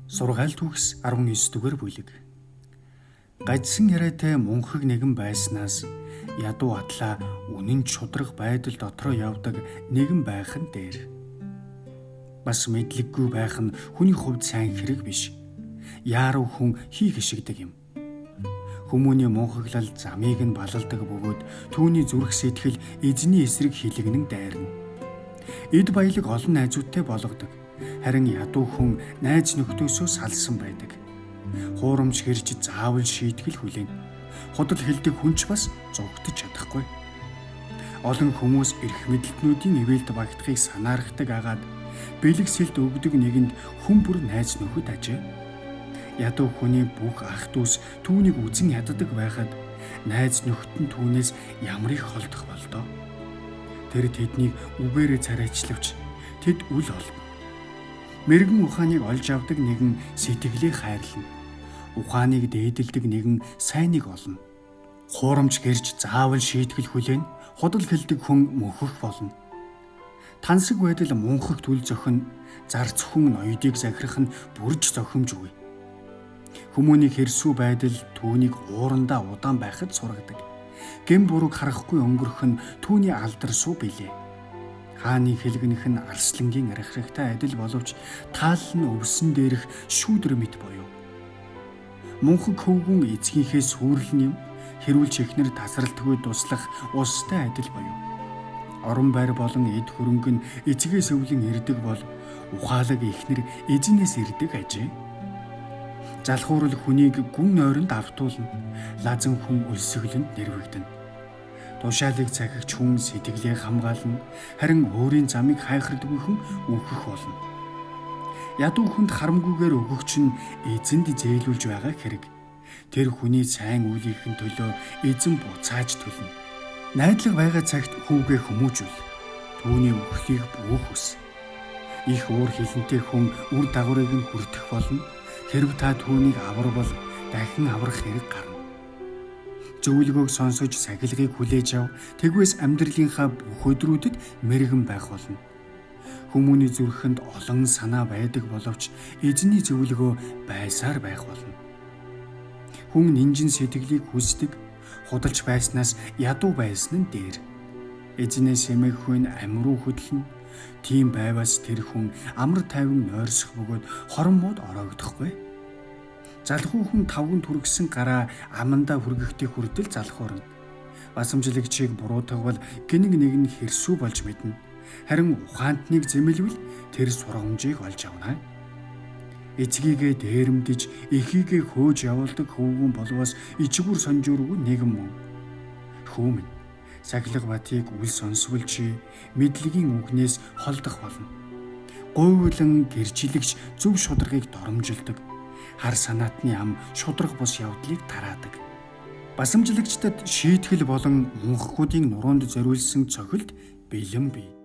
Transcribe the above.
Сургаал төгс 19 дугаар бүлэг. Гажсан яриатай мунхаг нэгэн байснаас ядуу атлаа үнэн чудраг байдал дотроо явдаг нэгэн байх нь дээр. Бас мэдлэггүй байх нь хүний хувьд сайн хэрэг биш. Яаруу хүн хийх шигдэг юм. Хүмүүний мунхаглал замыг нь балалдаг бөгөөд түүний зүрх сэтгэл эзний эсрэг хилэгнэн дайрна. Эд баялаг олон найзуудтай болгодог. Харин ядуу хүн найз нөхдөөсөө салсан байдаг. Хуурамч хэрж заавал шийтгэл хүлээн. Худал хэлдэг хүн ч бас зогтож чадахгүй. Олон хүмүүс эрх мэдлтнүүдийн ивэлд багтахыг санаарахдаг агаад бэлэгсэлд өгдөг нэгэнд хүн бүр найз нөхөд ажээ. Ядуу хүний бүх ах дүүс түүнийг үзэн яддаг байхад найз нөхд нь түүнээс ямар их холдох болдоо. Тэр тэднийг үгээрээ царайчлавч тэд үл олно. Мэргэн ухааныг олж авдаг нэгэн сэтгэлээ хайрлана. Ухааныг дээдэлдэг нэгэн сайныг олно. Хуурамч гэрж заавал шийтгэл хүлээн, худал хэлдэг хүн мөхөх болно. Тансаг байдал мунхагт үл зохино, зар зөвхөн ноёдыг захирах нь бүрж зохимжгүй. Хүмүүний хэрсүү байдал түүнийг уурандаа удаан байхад сургадаг. Гэм бурууг харахгүй өнгөрөх нь түүний алдарсуу билээ. Хааны хэлгэнэх нь арслангийн архирагтай адил боловч таал нь өвсөн дээрх шүүдэр мэт буюу. Мунхаг хөвгүн эцгийнхээ сүрэл нэм хэрүүлж ихнэр тасралтгүй туслах устай адил буюу. Орон байр болон эд хөрөнгө нь эцгээс өвлөн ирдэг бол ухаалаг ихнэр эзнээс ирдэг ажээ. Залхуурал хүнийг гүн нойронд автуулна. Лазан хүн өлсгөлөнд нэрвэгдэнэ. Тушаалыг захигч хүн сэтгэлээ хамгаална, харин өөрийн замыг хайхардгүй хүн үхэх болно. Ядуу хүнд харамгүйгээр өгөгч нь эзэнд зээлүүлж байгаа хэрэг. Тэр хүний сайн үйлийнхэн төлөө эзэн буцааж төлнө. Найдлага байгаа цагт хүүгээ хүмүүжүүл. Түүний үхлийг бүөх хүс. Их уур хилэнтэй хүн үр дагаврыг нь хүртэх болно. Хэрв та түүнийг аварвал дахин аврах хэрэг гарна. Зөвлөгөөг сонсож сахилгыг хүлээж ав. Тэгвээс амьдралынхаа бүх өдрүүдэд мэрэгэн байх болно. Хүмүүний зүрхэнд олон санаа байдаг боловч эзний зөвлөгөө байсаар байх болно. Хүн нинжин сэтгэлийг хүсдэг, худалж байснаас ядуу байсан нь дээр. Эзнээс эмээгүй нь амруу хөдлөн. Тийм байвас тэр хүн амар тайван нойрсох бөгөөд хорон мод ороогдохгүй. Залхуу хүн тавган түргсэн гараа амандаа хүргэхдээ хүртэл залхуурна. Басамжлагчийг буруутгавал гинэг нэг нь хэрсүү болж мэднэ. Харин ухаантныг зэмлвэл тэр сургамжийг олж авна. Эцгийгээ дээрэмдэж, эхийгээ хөөж явуулдаг хөвгүн болвоос ичгүр сонжуургүй нэгэн мөн. Хөөмн Сахилга батыг үл сонсвол чи мэдлэгийн үгнээс холдох болно. Гуйлан гэрчилэгч зөв шударгыг доромжилдог. Хар санаатны ам шудраг бус явдлыг тараадаг. Басамжлагчдад шийтгэл болон мунхагуудын нуруунд зориулсан цохилт бэлэн бий.